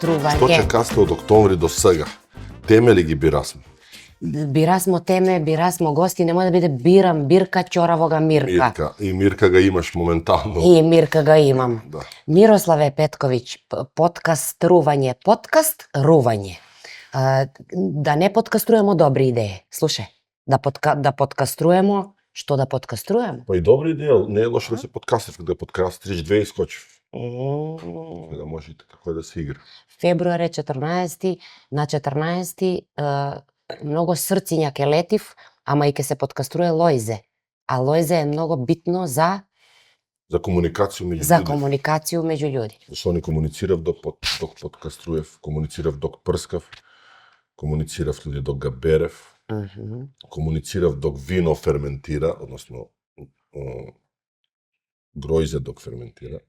подкастрување. Што чекасте од октомври до сега? Теме ли ги бирасме? Бирасмо теме, бирасмо гости, не може да биде бирам бирка чоравога Мирка. Мирка. И Мирка га имаш моментално. И Мирка га имам. Да. Мирославе Петковиќ, подкастрување, подкастрување. Да не подкаструемо добри идеи. Слушај, да подкаструемо, што да подкаструемо? Па и добри идеја, не е лошо да се подкастриш, да подкастриш две и скочив. Да може и како да се игра. Февруаре 14, на 14 многу срциња ке летив, ама и ке се подкаструе Лојзе. А Лојзе е многу битно за комуникација меѓу за луѓе. комуникацију меѓу луѓе. Зашто не комуницирав док подкаструев, комуницирав док прскав, комуницирав луѓе док га берев, комуницирав док вино ферментира, односно гројзе док ферментира,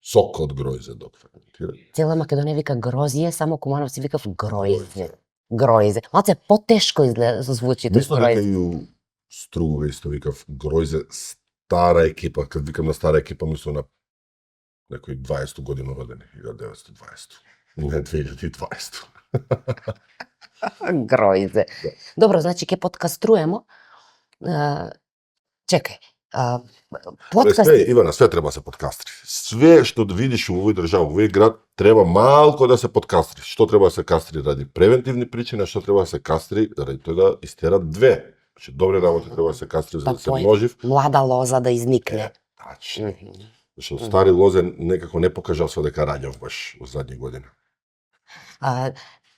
сок од гројзе док ферментира. Цела Македонија вика грозје, само Кумановци викав гројзе. Гројзе. Малце потешко звучи тоа Мислам дека гројзе. и у Стругова исто викав гројзе стара екипа, кад викам на стара екипа мислам на некои 20 година родени, 1920. Не 2020. Гројзе. Добро, значи ке подкаструемо. Чекај. Подкаст Све, Ивана, све треба да се подкастри. Све што да видиш во овој држава, во овој град, треба малку да се подкастри. Што треба да се кастри ради превентивни причини, а што треба да се кастри ради тој да истерат две. Значи, добри работи треба да се кастри за да се множив. млада лоза да изникне. Тачно. Зашто стари лозе некако не покажал се дека раѓав баш во задни години.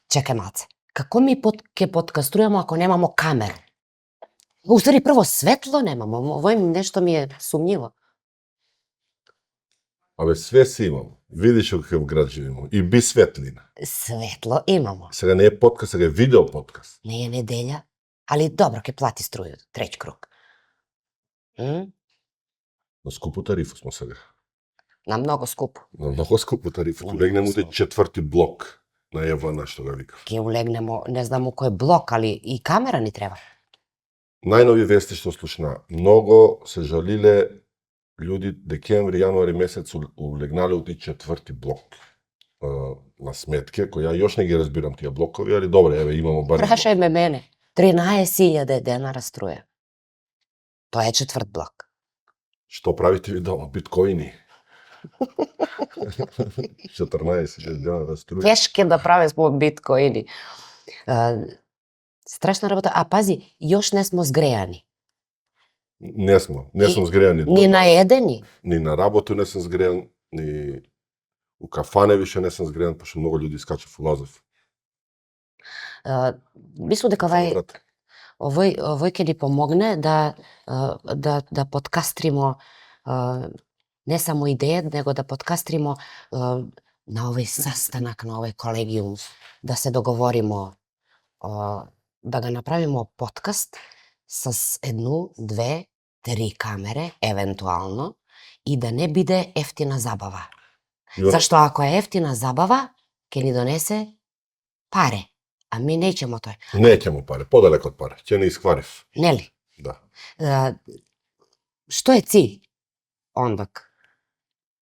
Чекај малце. Како ми ке подкаструемо ако немамо камера? Уствари, прво светло немамо, овој нешто ми е сумњиво. Абе, све си имам. Видиш во каков град живееме. И би светлина. Светло имамо. Сега не е подкаст, сега е видео подкаст. Не е неделја, али добро, ке плати струјата, треќ круг. На скупу тарифу смо сега. На многу скупо. На многу скупу тарифу. Улегнем уште четврти блок на Евана, што га вика. Ке улегнемо, не знам у кој блок, али и камера ни треба. Најнови вести што слушна. Многу се жалиле луѓе декември, јануари месец улегнале у ти четврти блок на сметке, кои ја још не ги разбирам тие блокови, али добре, еве имамо бар. Прашај ме мене. 13.000 денара струја. Тоа е четврт блок. Што правите ви дома? Биткоини. 14 дена да струја. Кешке да праве смо биткоини. Страшна работа. А пази, још не смо згрејани. Не сум згрејан Ни наедени. Ни на работу не сум згрејан, ни у кафане више не сум згрејан, пошто многу луѓе скачав улазев. Мислам дека овој ќе ни помогне да подкастримо не само идеја, него да подкастримо на овој састанак, на овој колегиум, да се договоримо да го направимо подкаст с едну, две, три камере, евентуално, и да не биде ефтина забава. Зашто ако е ефтина забава, ќе ни донесе паре, а ми неќемо тој. Неќемо паре, подалеко од паре, ќе не искварив. Нели? Да. Што е cilj ондак?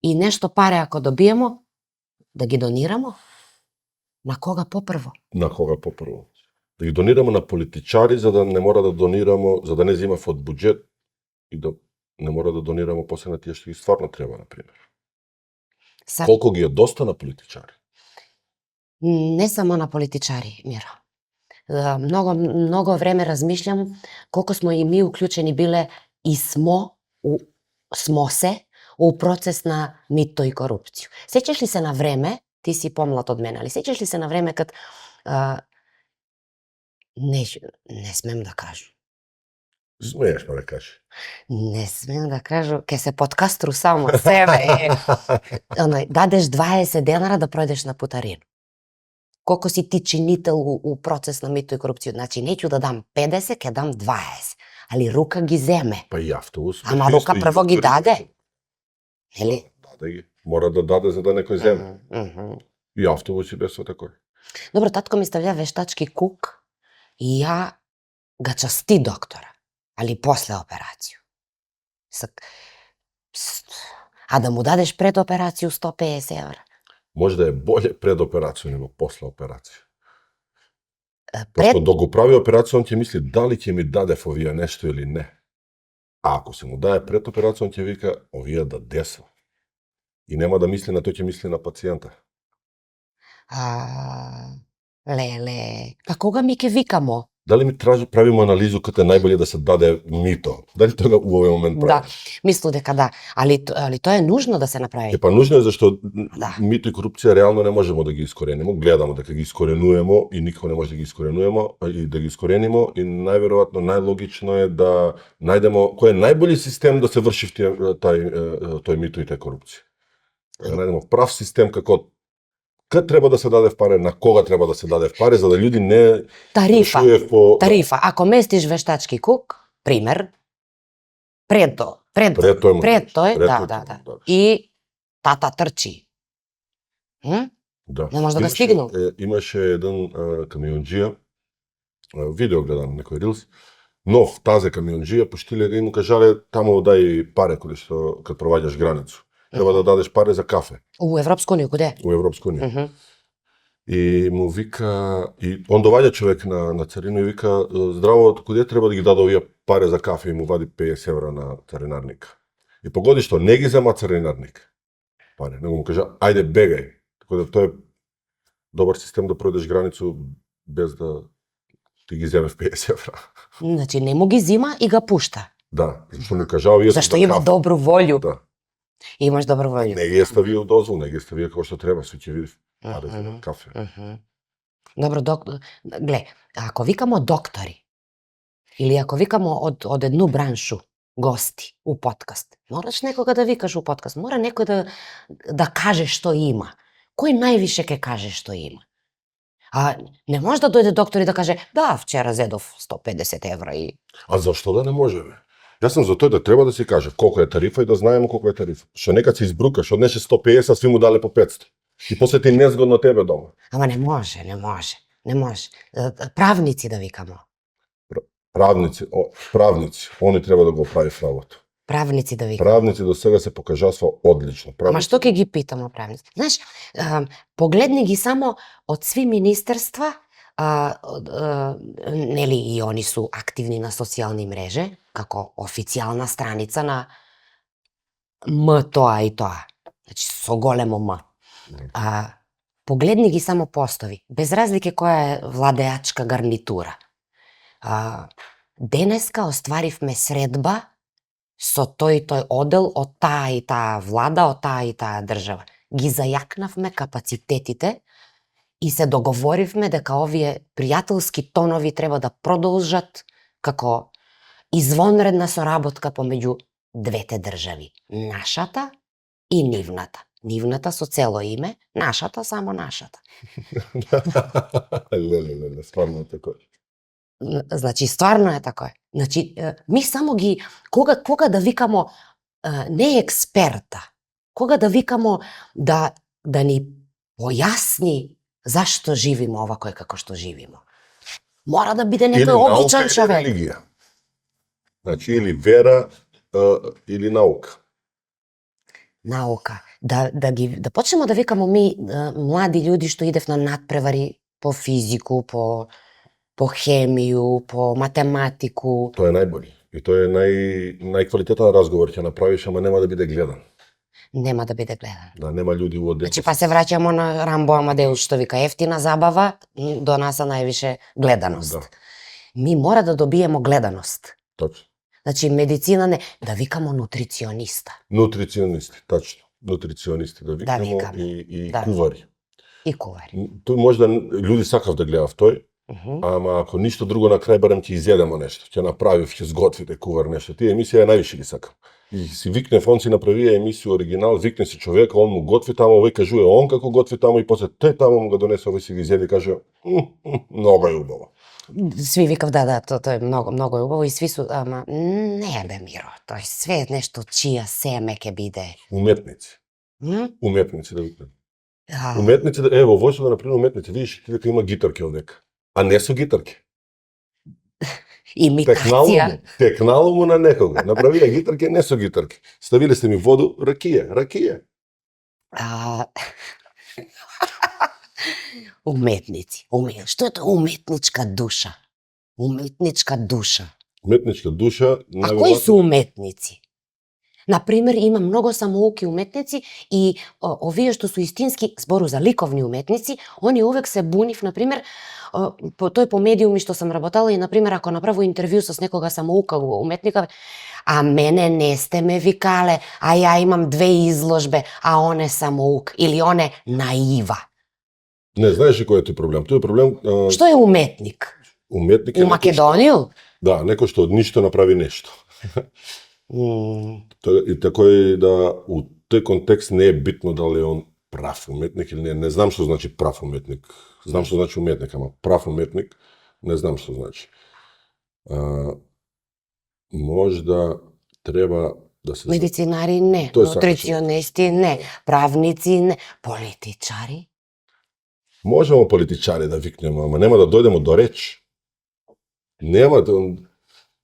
И нешто паре ако добиемо, да ги донирамо, на кога попрво? На кога попрво? Да ги донирамо на политичари, за да не мора да донирамо, за да не земав од буџет и да не мора да донирамо после на тие што ги стварно треба, например. Колку ги е доста на политичари? Не само на политичари, Миро. Многу време размишлям колку смо и ми уклучени биле и смо се у процес на мито и корупција. Сеќаш ли се на време, ти си помлад од мене, али сеќаш ли се на време кад не смем да кажу. Смееш ме да кажи. Не смем да кажу, ке се подкастру само себе. Дадеш 20 денара да пројдеш на путарину. Колку си ти чинител у процес на мито и корупција? Значи, неќу да дам 50, ке дам 20. Али рука ги земе. Па и автобус. Ама рука прво ги даде. Нели? Даде ги. Мора да даде за да некој земе. И автобуси без со такој. Добро, татко ми ставља вештачки кук и ја га части доктора, али после операцију. А да му дадеш пред операцију 150 евра. може да е боле пред операција него после операција. Пред Пошто док го прави операција, он ќе мисли дали ќе ми даде овие нешто или не. А ако се му даде пред операција, он ќе вика овие да деса. И нема да мисли на тој, ќе мисли на пациента. леле, па кога ми ќе викамо? Дали ми правимо анализу каде најболje да се даде мито? Дали тоа во овој момент Да, прави? мислу дека да, али тоа е нужно да се направи. Па нужно е зашто Да. мито и корупција реално не можеме да ги искоренимо, гледаме дека ги искоренуваме и никој не може да ги искоренуваме и да ги искоренимо и најверојатно најлогично е да најдемо кој е најболи систем да се врши тој мито и тај корупција. Да најдемо прав систем како кад треба да се даде пари, на кога треба да се даде пари, за да луѓе не Тарифа. чуе по Тарифа. Ако местиш вештачки кук, пример, пред тој, да. И тата трчи. Да. Не може да го стигнал. Имаше еден камионџија, видео гледам некој рилс, нов тазе камионџија, поштиле и му кажале таму дај пари кад проваѓаш границу. Треба да дадеш пари за кафе. У Европска унија куде? У Европска унија. И му вика, и он доваѓа човек на царина и вика, здраво, куде треба да ги даде овие пари за кафе, и му вади 50 евра на царинарник. И погоди што не ги зема царинарник пари, него му кажа, ајде бегај. Така да тоа е добар систем да пројдеш границу без да ти ги земе 50 евра. Значи не му ги зима и го пушта. Да, зашто му кажа, овие Зашто има добру волју. Да. Имаш добру волју. Не ги е ставио дозвол, не ги е ставио како што треба, се ќе видиш. Пари за кафе. Добро, гле, ако викамо доктори, или ако викамо од едну браншу гости у подкаст, мораш некога да викаш у подкаст, мора некој да каже што има. Кој највише ќе каже што има? А не може да дојде доктор и да каже, да, вчера зедов 150 евра и... А зашто да не можеме? Јас сум за тој да треба да си каже колку е тарифа и да знаеме колку е тарифа. Што некад се избрукаш, однесе 150, сви му дале по 500. И после ти незгодно тебе дома. Ама не може. Правници да викамо. Правници, они треба да го прави работа. Правници да викамо. Правници до сега се покажасва одлично. Ама што ќе ги питамо правници? Знаеш, погледни ги само од сви министерства, нели и они су активни на социјални мрежи, како официјална страница на М тоа и тоа. Значи со големо М. Погледни ги само постови, без разлike која е владеачка гарнитура. Денеска остваривме средба со тој и тој одел од таа и таа влада, од таа и таа држава. Ги зајакнавме капацитетите и се договоривме дека овие пријателски тонови треба да продолжат како извонредна соработка помеѓу двете држави. Нашата и нивната. Нивната со цело име, нашата само нашата. Леле, стварно е тако. Значи, стварно е тако. Значи, ми само ги, кога да викамо не експерта, кога да викамо да ни појасни зашто живимо овако како што живимо. Мора да биде некој обичен човек. Или религија. Значи, или вера, или наука. Наука. Да почнемо да викамо ми млади луѓе што идев на надпревари по физику, по хемију, по математику. Тоа е најболи. И тоа е најквалитетен разговор ќе направиш, ама нема да биде гледан. Нема да биде гледан. Да, нема луѓе во одел. Значи, па се враќамо на Рамбо Амадеус што вика ефтина забава, донаса највише гледаност. Да. Ми мора да добиемо гледаност. Точно. Значи, медицина не, да викамо нутрициониста. Нутриционисти, тачно. Нутриционисти да викамо и Да. кувари. И кувари. Тој може да луѓе сакав да гледав тој, ама ако ништо друго на крај барем ќе изедемо нешто, ќе направив, ќе сготвите кувар нешто. Тие емисија највише ги сакам. И си викнев, он си направија емисија оригинал, викне си човека, он му готви тамо, овој кажува он како готви тамо и после тој тамо му го донесе, овој си ги изеде и каже, многу е убаво. Сви викав да, тоа е многу е убаво и сви су, ама не бе Миро, тоа е све нещо чија семе ќе биде. Уметници. Уметници да викнем. А, Уметници, ево, војсо да например уметници, видиш ти дека има гитарки овдека. А не со гитарки. имитација. Текнало му на некога. Направија гитарки, не со гитарки. Ставиле сте ми воду, ракија. Уметници. Што е тоа уметничка душа? Уметничка душа. Уметничка душа, А кои су уметници? Например, има многу самоуки уметници и овие што су истински, збору за ликовни уметници, они увек се бунив, например, по медиуми што сам работела и, например, ако направо интервју со некога самоука уметника, а мене не сте ме викале, а ја имам 2 изложбе, а он е самоук, или он е наива. Не, знаеш ли кој е тој проблем? Тој е проблем... Што е уметник? Уметник е У Македонија? Да, некој што од ништо направи нешто. И тако и да у тој контекст не е битно дали он прав уметник или не. Не знам што значи прав уметник. Знам што значи уметник, ама прав уметник не знам што значи. Можда треба да се... Медицинари не, нутриционисти не, правници не, политичари? Можемо политичари да викнеме, ама нема да дојдемо до реч. Нема да...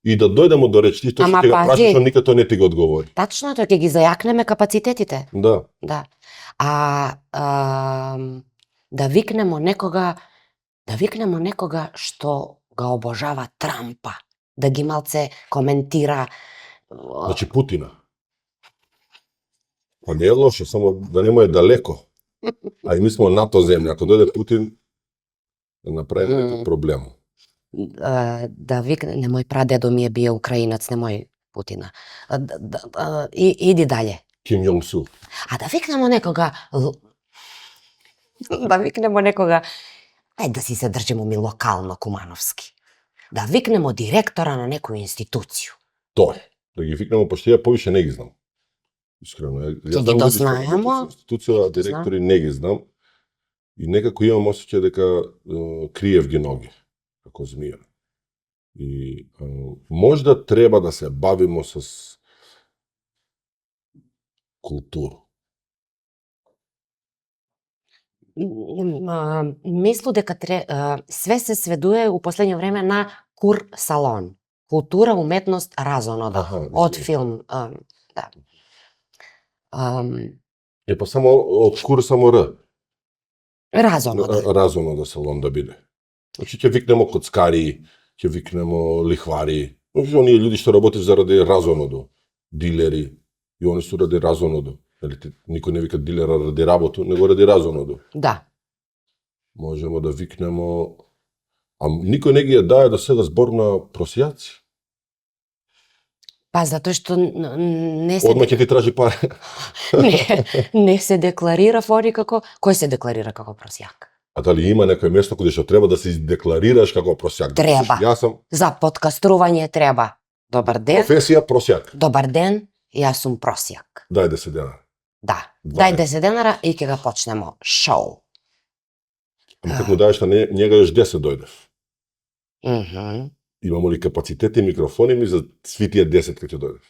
И да дојдемо до реч, ти што ќе го прашаш, но никако не ти го одговори. Тачно, тоа ќе ги зајакнеме капацитетите. Да. Да. Да викнемо некога што го обожава Трампа, да ги малце коментира. Значи Путина. Па не е лошо, само да нема е далеко. А и ми сме НАТО земја, ако дојде Путин, да направи проблем. Да викне, немој прадедо ми е бие украинац, немој Путина. Иди дале. Ким Јонг Су. А да викнемо некога, ајде да си се држимо ми локално, кумановски. Да викнемо директора на некоја институција. Тоа е. Да ги викнемо, пошто ја повише не ги знам. Искрено. Ќе ги дознаемо. Институција, директори не ги знам. И некако имам осеќај дека криев ги ноги, како змија. И можда треба да се бавимо с култура. Мислу дека све се сведува у последно време на Кур Салон. Култура, уметност, разонода. Од филм. Да. Па само од Кур само Р. Разонода. Разонода Салон да биде. Значи ќе викнемо коцкари, ќе викнемо лихвари. Оние луѓе што работат заради разонодо. Дилери. И они се ради разонодо. Никој не вика дилера ради работу, него ради разонодо. Да. Можемо да викнемо... А никој не ги ја дае до сега збор на просијаци. Па затоа што не се... Одма ќе ти тражи пари. Не се декларира фори како... Кој се декларира како просјак? А дали има некој место каде што треба да се декларираш како просјак? Треба. Јас сум... За подкастрување треба. Добар ден. Професија просјак. Добар ден, јас сум просјак. Дај 10 денара. Да. Дај 10 денара и ќе го почнемо шоу. Ама како даеш на njega још 10 дојдеш. Имамо ли капацитети и микрофони ми за сви тие 10 кога ќе дојдеш?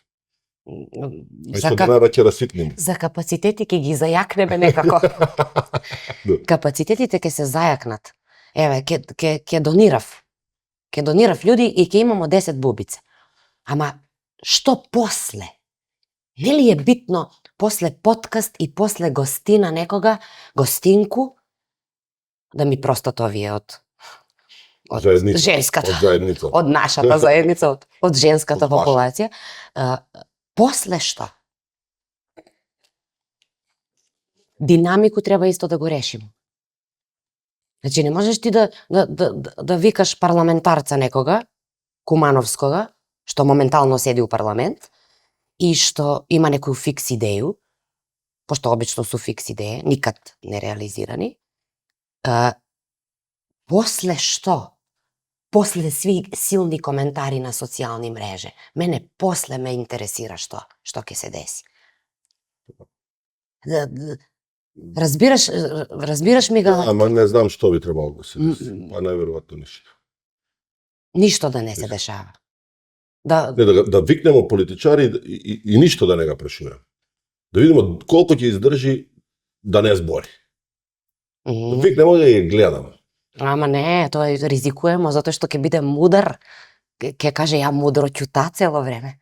За денара ќе раситнем. За капацитети ќе ги зајакнеме некако. Капацитетите ќе се зајакнат. Еве, ќе донирав. Ќе донирав луѓе и ќе имамо 10 бубица. Ама што после? Нели е битно после подкаст и после гостина некога, гостинку, да ми простат овие од женската, од нашата заедница, од женската популација. После што? Динамику треба исто да го решимо. Значи не можеш ти да викаш парламентарца некога, Кумановскога, што моментално седи у парламент, и што има некој фикс идеju, пошто обично су фикс идеje, никад не реализирани. После што? После сви силни коментари на социјални мрежи. Мене после ме интересира што ќе се деси. Разбираш ми га... Ама не знам што би требало да се деси. Па најверојатно ништо. Ништо да не се дешава. Да викнемо политичари и ништо да не го прешуваме. Да видиме колку ќе издржи да не збори. Да викнемо да ја гледаме. Ама не, тоа ризикуемо затоа што ќе биде мудар. Ќе каже ја мудро ќута цело време.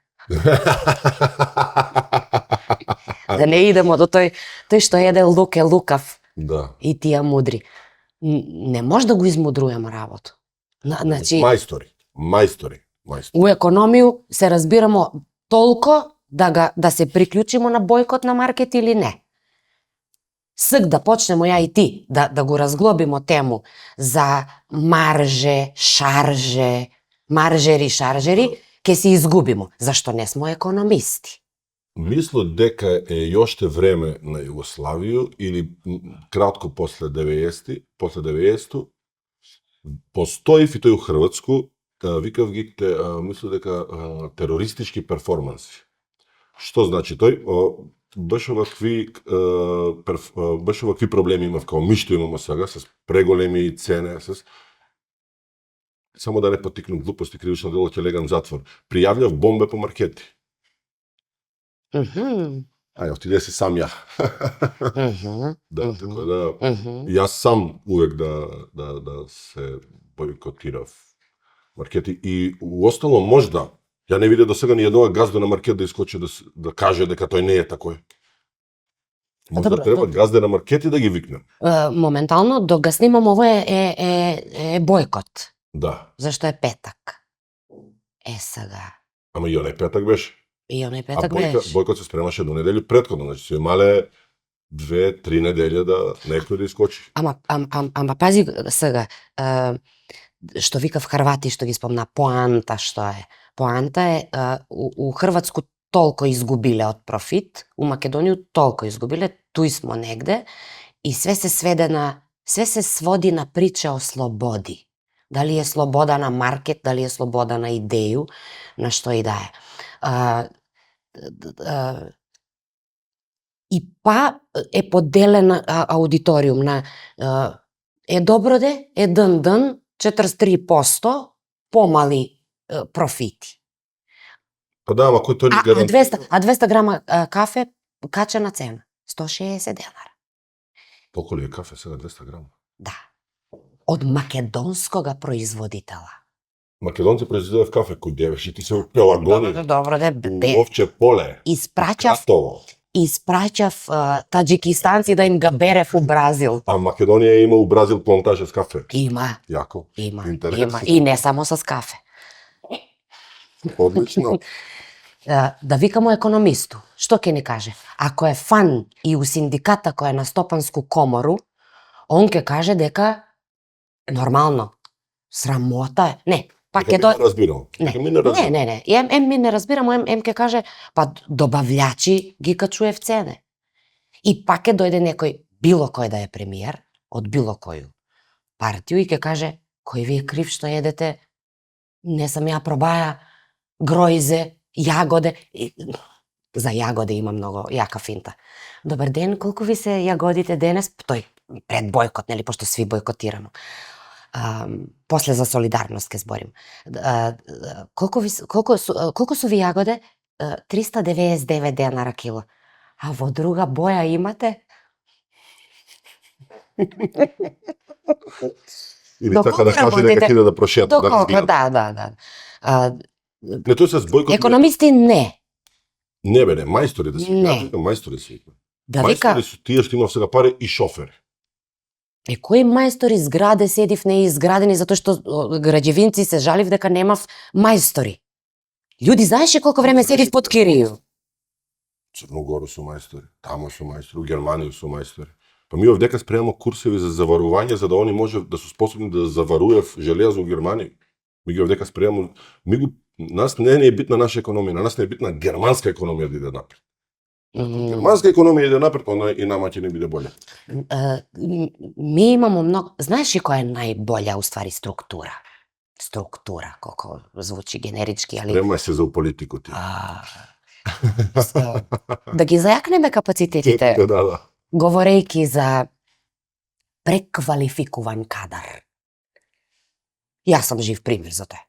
Да не идемо до тој што еде лук е лукав, Да. и тие мудри. Не може да го измудруеме работа. Значи, Мајстори. у економију се разбирамо толку да се приклучимо на бојкот на маркет или не. Ск да почнемо ја и ти да го разглобимо тему за маржери, шаржери, ќе се изгубимо. Зашто не смо економисти? Мислам дека е јоште време на Југославија или кратко после 90 постои и тој у Хрватску, викав ги, мислам дека терористички перформанси. Што значи тој? Баш овакви проблеми имав, као мишто имамо сега, с преголеми цене, само да не потикнам глупости, кривично дело, ќе легам затвор. Пријавljав бомбе по маркети. Ајде, отиде си сам ја. Да, така да, јас сам увек да се бойкотирав маркети и уостало можда, ја не видев до сега ни еднога газда на маркет да искочи да каже дека тој не е такој. Можда треба газде на маркети да ги викнем. Моментално, док го снимам ово е бојкот. Да. Зашто е петак. Сега. Ама и онај петак беше. И онај петак беше. Бојкот се спремаше до недели претходно, значи се имале 2-3 недели да некој да искочи. Ама пази сега, што викав Хрвати, што ги спомна, поанта што е. Поанта е, у Хрватску толку изгубиле од профит, у Македонија толку изгубиле, туј смо негде, и све се своди на прича о слободи. Дали е слобода на маркет, дали е слобода на идеju, на што и да е. И па е поделен аудиториум на е добро де, е дн, 43% помали профити. Па да, ама кој тој ни гарантира? 200 грама кафе качена цена, 160 денара. Толку ли е кафе сега 200 грама? Да. Од македонскога производитела. Македонци произведуваат кафе, кој девеш и ти се прилагоди. Добро де. Овче поле. Испраќав таџикистанци да им га берев у Бразил. А Македонија има у Бразил плантажа с кафе? Има. Јако. Има. Интересно. И не само с кафе. Одлично. Да викамо економисту, што ќе ни каже? Ако е фан и у синдиката кој е на Стопанску комору, он ќе каже дека нормално, срамота е. Не, па ќе Не разбирам. Не. Ем ми не разбирамо, ем ќе каже, па добављачи ги качуе в цене. И пак ќе дојде некој, било кој да е премиер, од било коју партију и ќе каже, кој ви е крив што едете, не сам ја пробаја гроизе, јагоде. За јагоде има многу јака финта. Добар ден, колку ви се јагодите денес? Тој пред бојкот, нели, пошто сви бојкотирamo. После за солидарност ке зборим. Колку су ви јагоде? 399 денара кило. А во друга боја имате? Или така да каже дека ќе да прошета. Доколку, да. Не, тој се бојкот. Економисти не. Не бе, мајстори да си. Не. Мајстори си. Да вика. Мајстори су тие што имав сега пари и шофери. Кои мајстори зграде седив неизградени затоа што граѓевинци се жалив дека немав мајстори. Луѓе, знаеш ли колку време седив под кирију? Црногору су мајстори, тамо су мајстори, у Германија су мајстори. Па ми овдека спремамо курсеви за заварување за да они може да су способни да заварујав железо у Германија. Ми ги овдека спремамо, нас не е битна наша економија, на нас не е битна германска економија да иде напред. Германска економија иде напред, она и нама ќе не биде боле. Ми имамо многу, знаеш ли која е најболја уствари структура? Структура, колко звучи генерички, али... Спремај се за политику ти. Да ги зајакнеме капацитетите, Да. говорејки за преквалификуван кадар. Јас сум жив пример за тоа.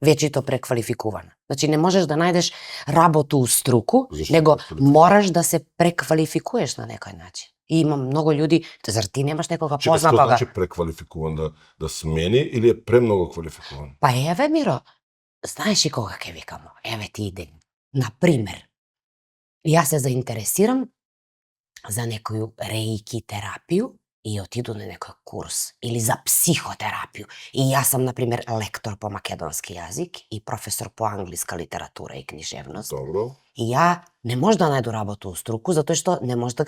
Вечито преквалификувана. Значи не можеш да најдеш работу у струку, него мораш да се преквалификуеш на некој начин. И има многу луѓе, зар ти немаш некога позната? Што значи преквалификуван, да смени или е премногу квалификуван? Па еве, Миро, знаеш ли кога ќе викамо? Еве ти идеја. Например, јас се заинтересирам za nekoju reiki terapiju i otidu na nekoj kurs ili za psihoterapiju. I ja sam, na primjer, lektor po makedonski jezik i profesor po angliska literatura i književnost. Dobro. I ja ne možda naјду работу у струку, затоа што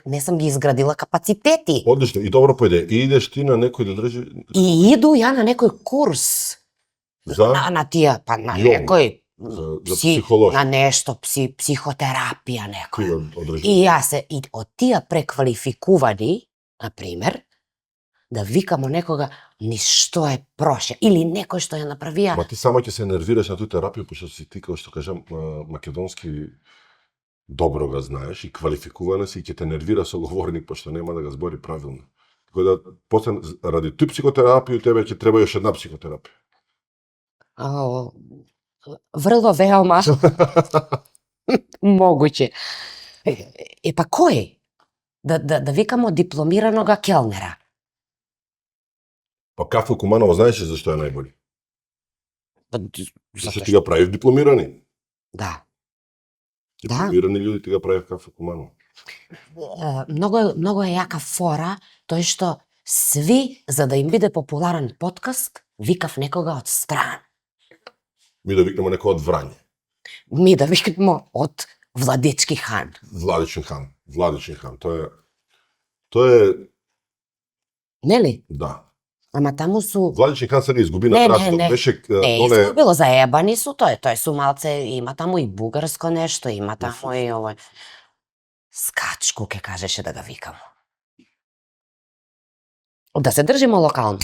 не сам ги изградила капацитети. Одлично, и добро појде. И идеш ти на некој да држи... И иду ја на некој курс. За? На тија, па на Јога. некој... За психолошки. На нешто, психотерапија некоја. Ти го одржи. И ја се, и од тие преквалификувани, на пример, да викамо некога ни што е проше, или некој што ја направија. Ма ти само ќе се нервираш на тој терапија, пошто си ти, како што кажам, македонски добро го знаеш и квалификувана си, и ќе те нервира соговорник, пошто нема да го збори правилно. Така да, после, ради тој психотерапија, тебе ќе треба još една психотерапија. Врло веома могуќе. Па кој? Да викамо дипломиранога келнера. Па Кафе Куманово знаеш ли зашто е најболи? Зашто ти го правив дипломирани. Да. Дипломирани луѓе ти го правив Кафе Куманово. Многу е јака фора, тој што сви, за да им биде популарен подкаст, викав некога од страна. Ми да викнемо некој од Врање. Ми да викнемо од Владички хан. Владичен хан. Тоа е... Нели? Да. Ама таму су... Владичен хан сега изгуби на прастор. Беше... Не, изгубило, заебани су, тој су малце, има таму и бугарско нешто, има таму и овој... Скачку, ке кажеше да го викамо. Да се држимо локално.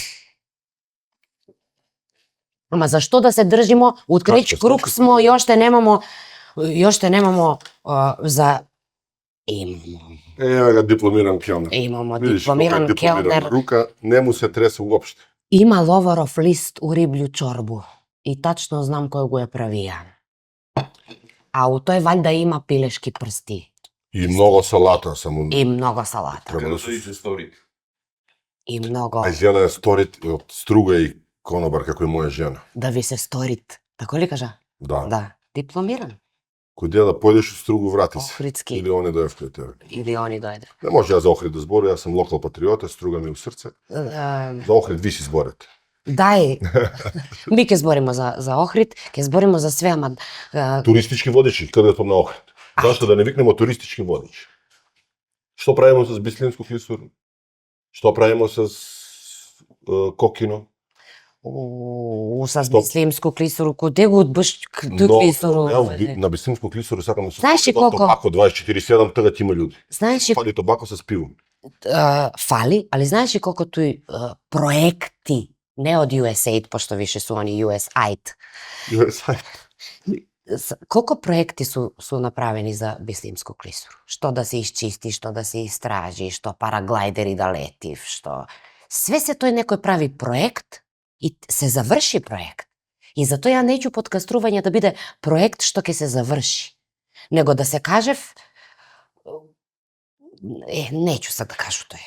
Ама зашто да се држимо? У треќ круг смо и оште немамо за... Еве га дипломиран келнер. Имамо Видиш, дипломиран кога е дипломиран келнер. рука, не му се тресе уопште. Има ловаров лист у риблју чорбу. И тачно знам кој го е правија. А у тој ваljda има пилешки прсти. И многу салата само. И многу салата. Треба да се сторит. И многу... А жена е сторит од струга и конобар како и моја жена. Да ви се сторит. Тако ли кажа? Да. Да. Дипломиран. Кој деја да појдеш у стругу, врати се. Охридски. Или он е дојав кај тебе. Или они дојде. Не може ја за Охрид да зборам, јас сум локал патриота, струга ми у срце. За Охрид ви си зборете. Дај, ми ќе зборимо за Охрид, ќе зборимо за све, ама... Туристички водичи, каде на Охрид. Зашто да не викнемо туристички водичи? Што правиме с Бислимско клисур? Што правиме с Кокино? С Бислимско клисуру, коде го одбаш клисуру? На Бислимско клисуру сакам да се... Знаеш ли колко? Тобако 24/7, тога има луѓе. Знаеш ли... Фали тобако с пиво. Фали, али знаеш ли колко тој проекти, не од USAID, пошто више су они USAID. Колку проекти су направени за Бислимско клисуру? Што да се исчисти, што да се истражи, што параглайдери да лети, што... Све се тој некој прави проект и се заврши проект. И затоа ја неќу подкастрување да биде проект што ќе се заврши. Него да се кажев... неќу се да кажу тој.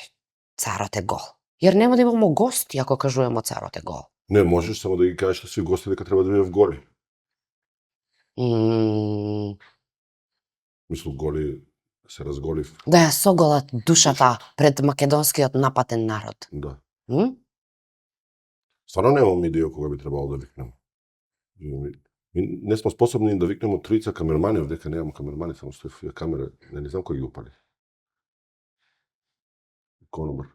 Царот е гол. Јер нема да имамо гости ако кажуваме царот е гол. Не можеш само да ги кажеш на сви гости дека треба да бидат голи. Мислам, голи се разголив. Да ја соголат душата пред македонскиот напатен народ. Да. Стварно немам идеја кога би требало да викнем. Ми не сме способни да викнемо тројца камермани, дека немам камермани, само стои камера, не знам кој ги упали. Конобар.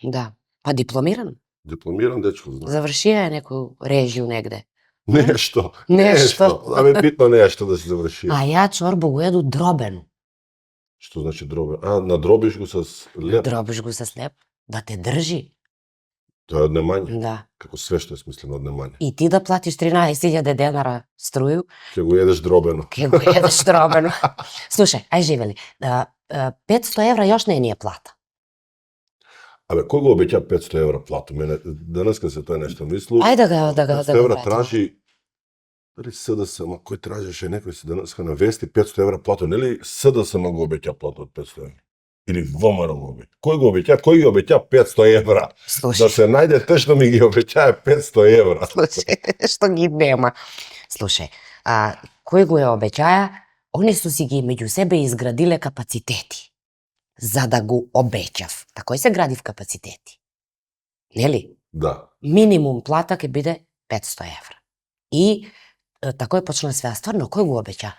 Да. Па дипломиран. Дипломиран дечко, знам. Завршија некој режију негде. Нешто. Нешто. Битно нешто да се заврши. А ја чорбу го еду дробен. Што значи дробен? Надробиш го с леп? Дробиш го с леп. Да те држи. Тоа е однемање. Да. Како све што е смислено однемање. И ти да платиш 13.000 денара струју. Ќе го едеш дробено. Ќе го едеш дробено. Слушај, ај живели. 500 евра још не е плата. Абе, кој го обеќа 500 евра плату? Мене денеска се тоа нешто мислу. Ајде да го 500 евра тражи дали СДС, ама кој тражеше некој се денеска на вести 500 евра плату, нели СДС го обеќа плату од 500 евра? Или ВМРО го обеќа? Кој го обеќа? Кој ги обеќа 500 евра? Слушай. Да се најде тешно ми ги обеќае 500 евра. Слушај, што ги нема. Слушај, кој го е обеќаја, они су си ги меѓу себе изградиле капацитети. за да го обеќав. Такој се градив капацитети. Нели? Да. Минимум плата ќе биде 500 евра. И такој почна све, а стварно кој го обеќа?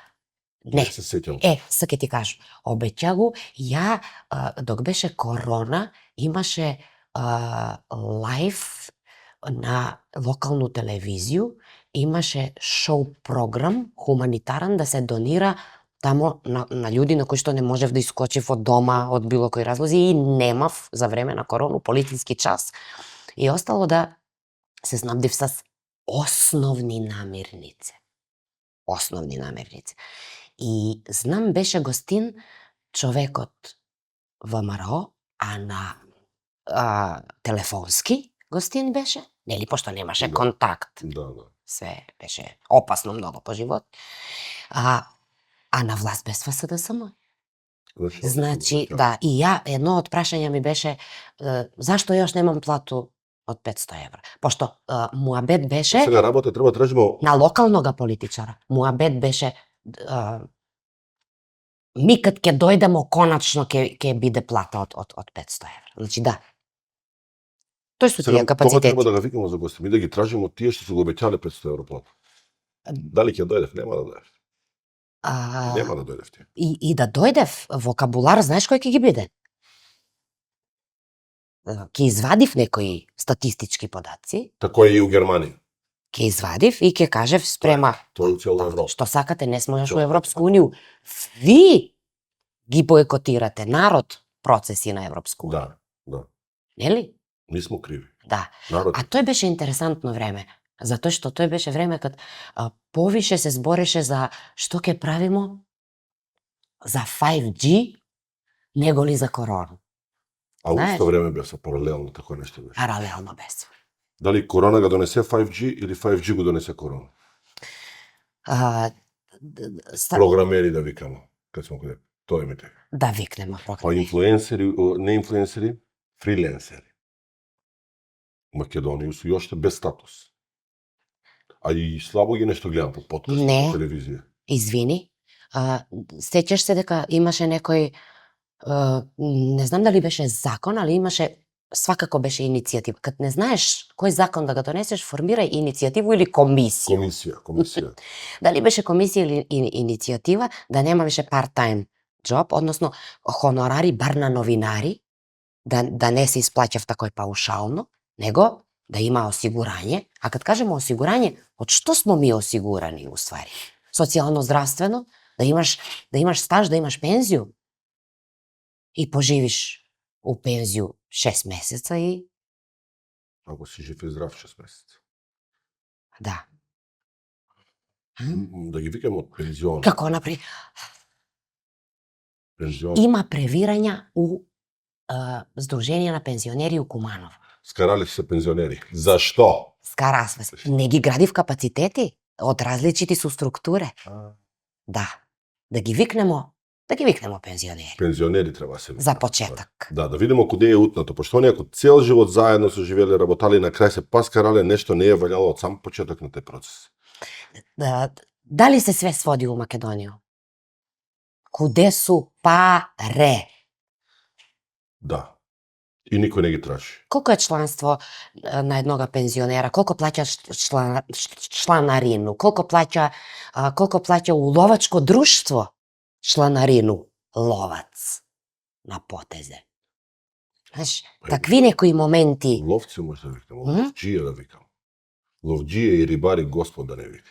Не. се сеќам. Се ќе ти кажам. Обеќа го, ја, док беше корона, имаше лайв на локалну телевизију, имаше шоу програм, хуманитарен, да се донира тамо на луѓе на кои што не можев да искочив од дома, од било кои разлози, и немав за време на корону полициски час. И остало да се снабдив с основни намирници. Основни намирници. И знам, беше гостин човекот ВМРО, а на телефонски гостин беше, нели, пошто немаше Да. контакт. Да. Све беше опасно многу по живот. А на власт без ФСДСМ. Значи, да, и ја, едно од прашања ми беше зашто још немам плату од 500 евра? Пошто муабет беше Сега работа треба да тражимо на локалнога политичара. Муабет беше ми кад ќе дојдемо коначно ќе биде плата од 500 евра. Значи да. Тој су тие Кога капацитети. треба да ga викаме за гости, ми да ги тражимо тие што се го обеќале 500 евро плата. Дали ќе дојдев? Нема да дојдев. Нема да дојдев ти. И да дојдев, вокабулар, знаеш кој ќе ги биде? Ќе извадив некои статистички подаци, Тако е и у Германија. ќе извадив и ќе кажев спрема. Тоа е у цела Европа. Што сакате, не сме још у Европска унија. Ви ги бойкотирате, народ, процеси на Европска унија. Да. Нели? Нисмо криви. Да. Народ. А тој беше интересантно време, затоа што тој беше време кад повише се збореше за што ќе правимо за 5G, него ли за корона. А у Знаеш? исто време беше паралелно тако нешто беше. Паралелно без. Дали корона го донесе 5G или 5G го донесе корона? Програмери да викамо, кад смо каде. Тоа е Да викнеме Па програми. инфлуенсери, не инфлуенсери, фриленсери. Македонија су и оште без статус. А и слабо ги нешто гледам по подкаст, Не. по телевизија. Извини, сеќаш се дека имаше некој, не знам дали беше закон, али имаше, свакако беше иницијатива. Кад не знаеш кој закон да го донесеш, формирај иницијативу или комисија. Комисија. Дали беше комисија или иницијатива, да нема више part-time job, односно хонорари бар на новинари, да не се исплаќав такој паушално, него да има осигурање. А кад кажеме осигурање, од што смо ми осигурани уствари? Социјално-здравствено, да имаш стаж, да имаш пензију и поживиш у пензију 6 месеца и Ако си жив и здрав 6 месеци. да. Да ги викаме од пензион. Како напри? Пензион. Има превирања у Сдружение на пензионери у Куманов. Скарале се пензионери. Зашто? Скара се. Не ги градив капацитети од различити су структуре. Да. Да ги викнемо пензионери. Пензионери треба се. За почеток. Да видиме куде е утнато, пошто оние ако цел живот заедно се живеле, работале, на крај се паскарале, нешто не е валјало од сам почеток на тој процес. Дали се све своди у Македонија? Куде су паре? Да. И никој не ги тражи. Колку е чланство на еднога пензионера? Колку плаќа чланарину? Колку плаќа у ловачко друштво чланарину? Ловац на потезе. Знаеш, такви некои моменти. Ловци може да викам, ловджија да викам. Ловджија и рибари Господ да не вика.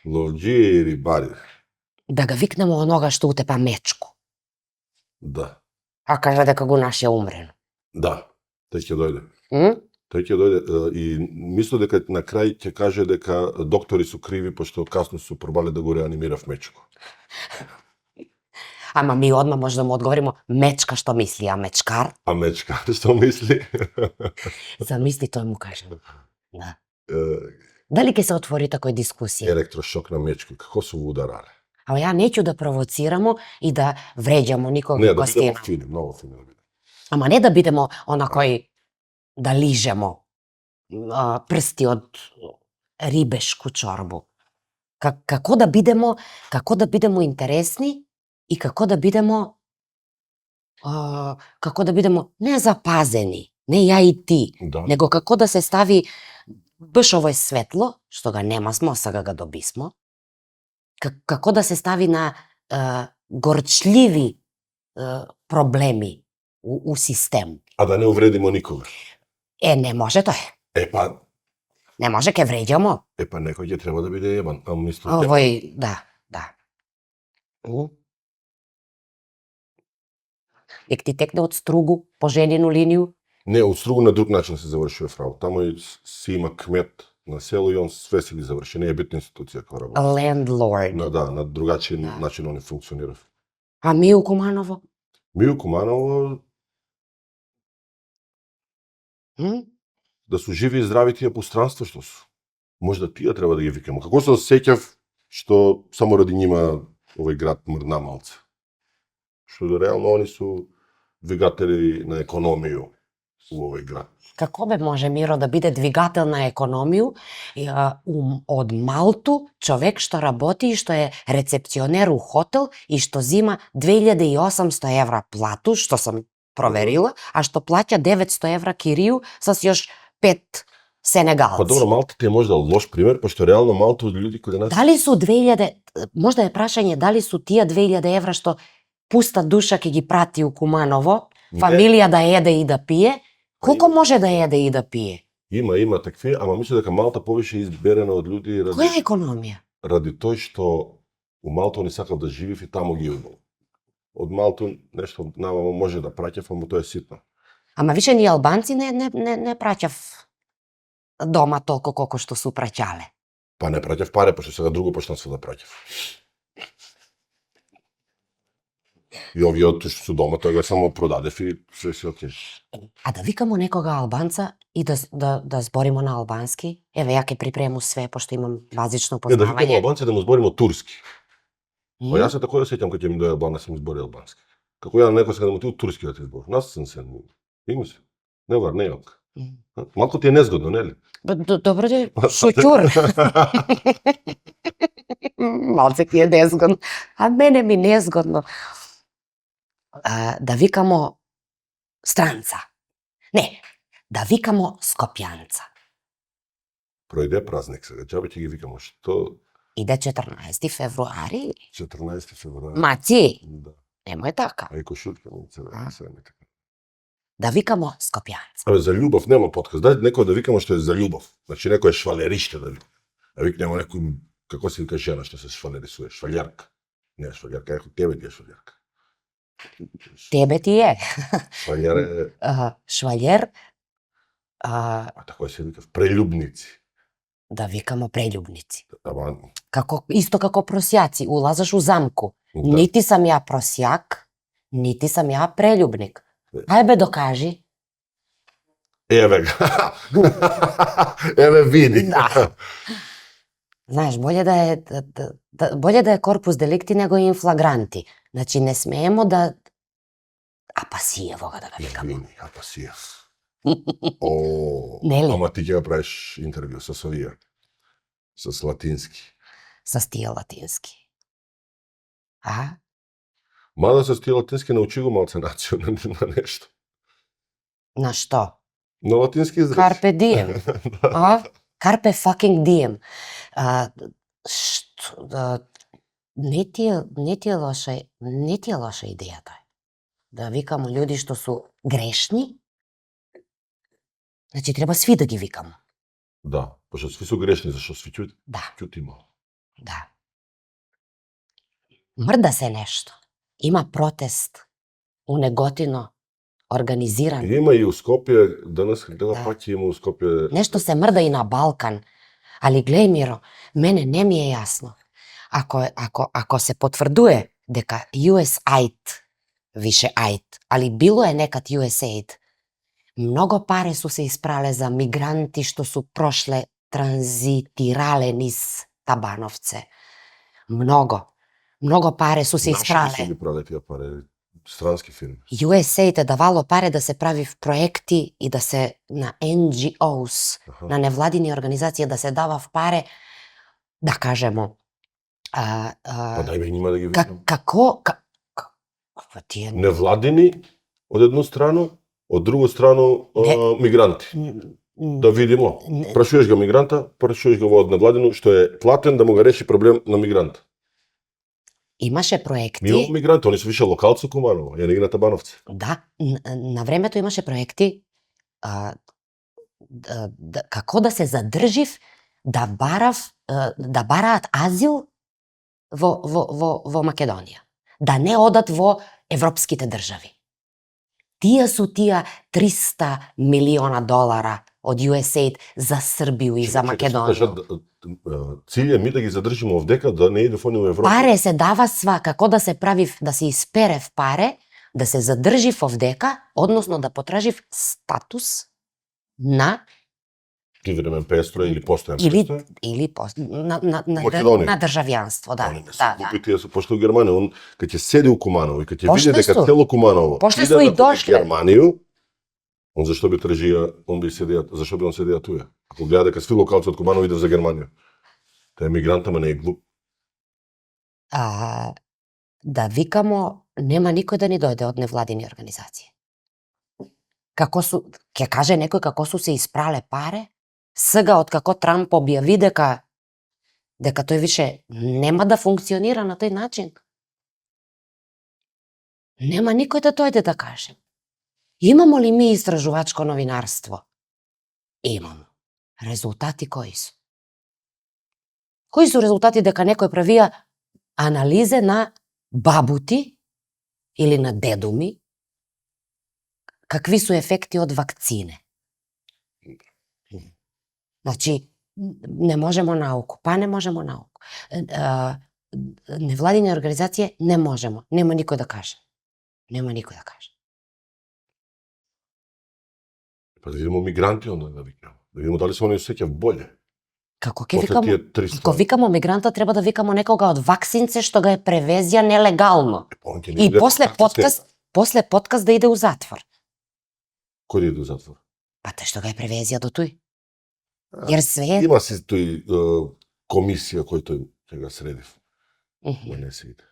Ловджија и рибари. Да ga викнемо онога што утепа мечко. Да. А кажа дека го наше умрено. Да. Тој ќе дојде. Тој ќе дојде и мислам дека на крај ќе каже дека доктори су криви пошто касно су пробале да го реанимира в мечко. Ама ми одма може да му одговориме мечка што мисли, а мечкар? А мечкар што мисли? Замисли тој му каже. Да. Дали ќе се отвори такој дискусија? Електрошок на мечко, како су ударале? Ама ја неќу да провоцирамо и да вреđamo никога Не, да гостина. бидемо фини, многу фини да бидемо. Ама не да бидемо онакој да лижемо прсти од рибешку чорбу. Како да бидемо интересни и како да бидемо како да бидемо не запазени, не ја и ти, Да. него како да се стави баш овој светло, што го нема смо, сега го добисмо, како да се стави на горчливи проблеми у систем. А да не увредимо никога. Не може тој. Не може, ке вреđamo. Некој ќе треба да биде ебан. А мислам, Овој, да. Дек ти текне од стругу, по женину линiju. Не, од стругу на друг начин се завршува фраут. Таму си има кмет на село и он све си ги заврши. Не е битна институција која работи. Landlord. На другачи начин они функционира. А Мију Куманово? Мију Куманово да су живи и здрави тие пространства што су. Можда тие треба да ги викаме. Како се осеќав што само ради нима овој град мрдна малце. Што реално они су двигатели на економију у овој град. Како може Миро да биде двигател на економију од Малту, човек што работи и што е рецепционер у хотел и што зима 2800 евра плату, што сам проверила, а што плаќа 900 евра кирiju с још 5 сенегалци. Па добро, Малта ти е можда лош пример, пошто реално Малта од луѓе кои нас... Дали су 2000, можда е прашање, дали су тие 2000 евра што пуста душа ке ги прати у Куманово, фамилија да еде и да пие, колку може да еде и да пие? Има такви, ама мислам дека Малта повише изберена од луѓе ради... Која економија? Ради тој што у Малта не сакав да живив и таму ги убил. Од Малта нешто намамо може да праќав, ама тоа е ситно. Ама више ни албанци не праќав дома толку колку што су праќале. Па не праќав паре, пошто сега друго почнав да праќав. И овие од што су дома, тој го само продадев и се си окей. А да викамо некога албанца и да зборимо на албански? Еве, ја ке припрему све, пошто имам базично Да викамо познавање. албанци да му зборимо турски. Па јас се тако да сеќам кога ќе ми дојде албанец да ми збори албански. Како ја некој сега да му ти турски да ти збори. Нас сен се. Има се. Не вар, не јок. Малку ти е незгодно, нели? Добро де, шутјур. Малце ти е незгодно. А мене ми незгодно. Да викамо странца. Не, да викамо скопјанца. Пројде празник сега, џабе ќе ги викамо што... Иде 14 февруари. 14 февруари. Маци, Да. немој така. А и кошулка ми се не така. Да викамо скопјанца. Абе, за љубов нема подкаст. Дај некој да викамо што е за љубов. Значи некој е швалериште да викаме. Да викнемо некој, како се вика жена што се швалерисува, швалјарка. Не швалјарка, како тебе ти е швалјарка. Тебе ти е. Швалјар е... Швалјер. А тако се вика, прелюбници. Да викамо прељубници. Ама... Исто како просјаци, улазаш у замку. Да. Нити сам ја просјак, нити сам ја прељубник. Ајбе докажи. Еве га. Еве види. Да. Знаеш, боле да е корпус деликти него и инфлагранти. Значи не смеемо да апасиево да го викамо. Вини, апасија. О, Нели? ама ти ќе го правиш интервју со овие. С латински. Со стија латински. А? Мада со стил латински научи го малце нација на нешто. На што? На латински израз. Carpe diem. А? Carpe fucking diem. Не ти е лоша идеја тој. Да викамо луѓе што су грешни. Значи треба сви да ги викамо. Да, пошто сви су грешни, зашто сви ќутимо. Да. Мрда се нешто. Има протест у Неготино, организиран. Има и у Скопје, денес гледа пак има у Скопје. Нешто се мрда и на Балкан. Али глеј, Миро, мене не ми е јасно. Ако се потврдуе дека USAID, више AID, али било е некад USAID, многу пари су се испрале за мигранти што су прошле, транзитирале низ Табановце. Многу пари су се испрале. Наши ги правеле тие пари, странски фирми. USAID е давало пари да се прави в проекти и да се на NGOs, на невладини организации да се дава в паре, да кажемо, Па дај ме нима да ги викам. тие Невладини од една страна, од друга страна мигранти. Да видимо. Прашуваш го мигранта, прашуваш го од невладино што е платен да му го реши проблем на мигрант. Имаше проекти. Ми имamo мигранти, они се више локалци Куманово, ја не ги на Табановци. Да, на времето имаше проекти како да се задржив да бараат азил во Македонија. Да не одат во европските држави. Тие су тие 300 милиона долара од USAID за Србију и за Македонија. Cilj je mi da ги задржиме овдека, да не иде во Европа. Паре се дава сва, како да се правив, да се исперев паре, да се задржив овдека, односно да потражив статус на привремен пестро или постојан или пестро. на државјанство, да. Они не се глупи, тие се пошто у Германија, он кога ќе седи у Куманово и кога ќе Пошто види дека су. цело Куманово Пошто иде су и на дошле. Германију, он зашто би тражија, зашто би он седија туја? Ако гледа дека сви локалци од Куманово идат за Германија. Тај мигрант ама не е глуп. Да викамо, нема никој да ни дојде од невладини организации. Ќе каже некој како су се испрале паре, сега од како Трамп објави дека тој више нема да функционира на тој начин. Нема никој да дојде да каже. Имамо ли ми истражувачко новинарство? Имамо. Резултати кои су? Кои су резултати дека некој правија анализе на бабути или на дедуми, какви су ефекти од вакцине? Значи, не можемо науку. Па не можемо науку. Невладини организација не можемо. Нема никој да каже. Нема никој да каже. Па да видимо мигранти онда да викамо. Да видимо дали се они осеќав боле. Како ќе После викамо? тие 300. Ако викамо мигранта, треба да викамо некога од ваксинце што ga е превезија нелегално. Он ќе не И иде после подкаст да иде у затвор. Кој да иде у затвор? Па тој што ga е превезија до тој. Јер све е... Има си тој комисија кој тој ќе го средив. Да не се иде.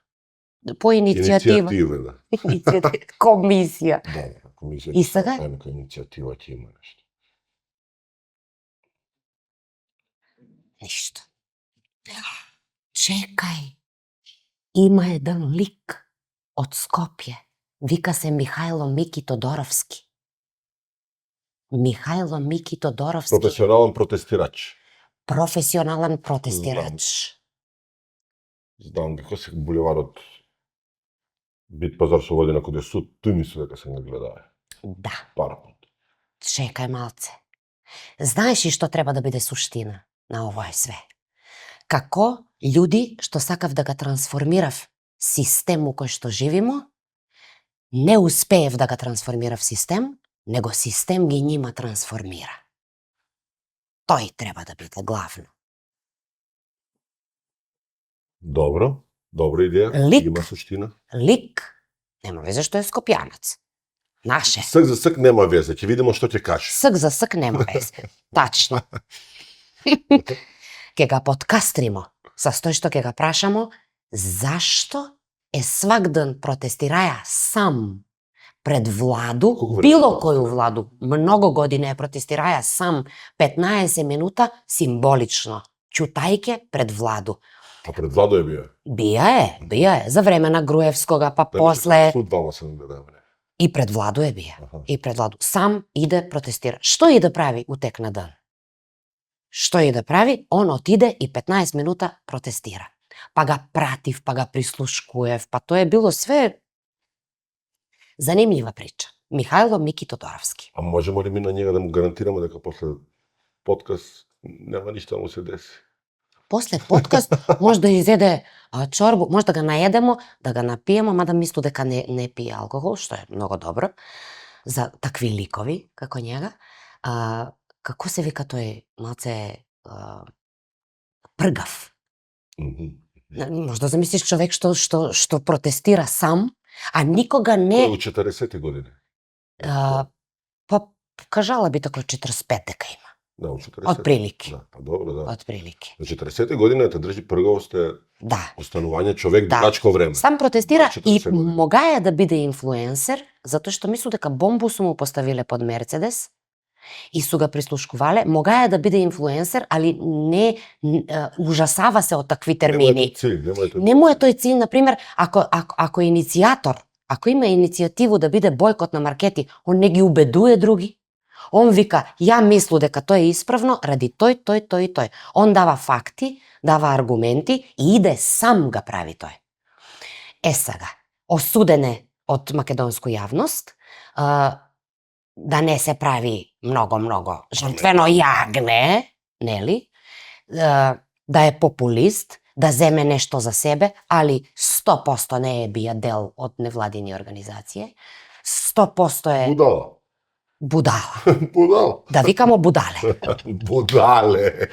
По иницијатива. Иницијатива, да. Комисија. Да, комисија. И сега? Нека иницијатива ќе има нешто. Ништо. Чекај. Има еден лик од Скопје. Вика се Михајло Мики Тодоровски. Михајло Мики Тодоровски. Професионален протестирач. Професионален протестирач. Знам дека се булеварот Бит пазар со води на кој суд, тој мисли дека се не гледае. Да. Парапот. Чекај малце. Знаеш ли што треба да биде суштина на овој све? Како луѓи што сакав да го трансформирав систем у кој што живимо, не успеев да го трансформирав систем, него систем ги нима трансформира. Тој треба да биде главно. Добро, добра идеја, Лик. има суштина. Лик, нема везе што е скопјанец. Наше. Сак за сак нема везе, ќе видиме што ќе каже. Ск за ск нема везе. Тачно. Ке га подкастримо, со тој што ке га прашамо, зашто е свак ден протестираја сам пред владу, Колку време било тоа? коју владу, многу години е протестираја сам 15 минута символично, чутајке пред владу. А пред владо е бија. Бија е, за време на Груевскога, па после Суд двама се гледаме. и пред владу е бија. Аха. И пред владу. Сам иде протестира. Што иде прави у тек на ден? Што иде прави? Он отиде и 15 минута протестира. Па га пратив, па га прислушкуев, па тоа е било све занимљива прича. Михајло Мики Тодоровски. А можеме ли ми на njega да му гарантираме дека после подкаст нема ништо да му се деси? После подкаст може да изеде чорбу, може да га наедемо, да га напиемо, мада мислу дека не пие алкохол, што е многу добро за такви ликови како njega. Како се вика тој малце пргав. Може да замислиш човек што протестира сам, а никога не... У 40 години. Па кажала би така 45 дека има. Да, у 40. Отприлики. Да, па добро, да. Отприлики. За 40 година те држи пргавосте Да. останување човек Да. дugачко време. Сам протестира Баш и 40 години. могаја да биде инфлуенсер, затоа што мислу дека бомбу су му поставиле под Мерцедес и су га прислушкувале, могаја да биде инфлуенсер, али не ужасава се од такви термини. Не му е тој cilj, например, ако иницијатор, ако има иницијативу да биде бойкот на маркети, он не ги убедуе други. Он вика, ја мислу дека тоа е исправно ради тој. Он дава факти, дава аргументи и иде сам га прави тој. Сега, осуден е од македонску јавност, да не се прави многу жртвено јагне, нели? Да е популист, да земе нешто за себе, али 100% не е бија дел од невладини организации. 100% е Будала. будала. Будала. Да викамо будале. Будале.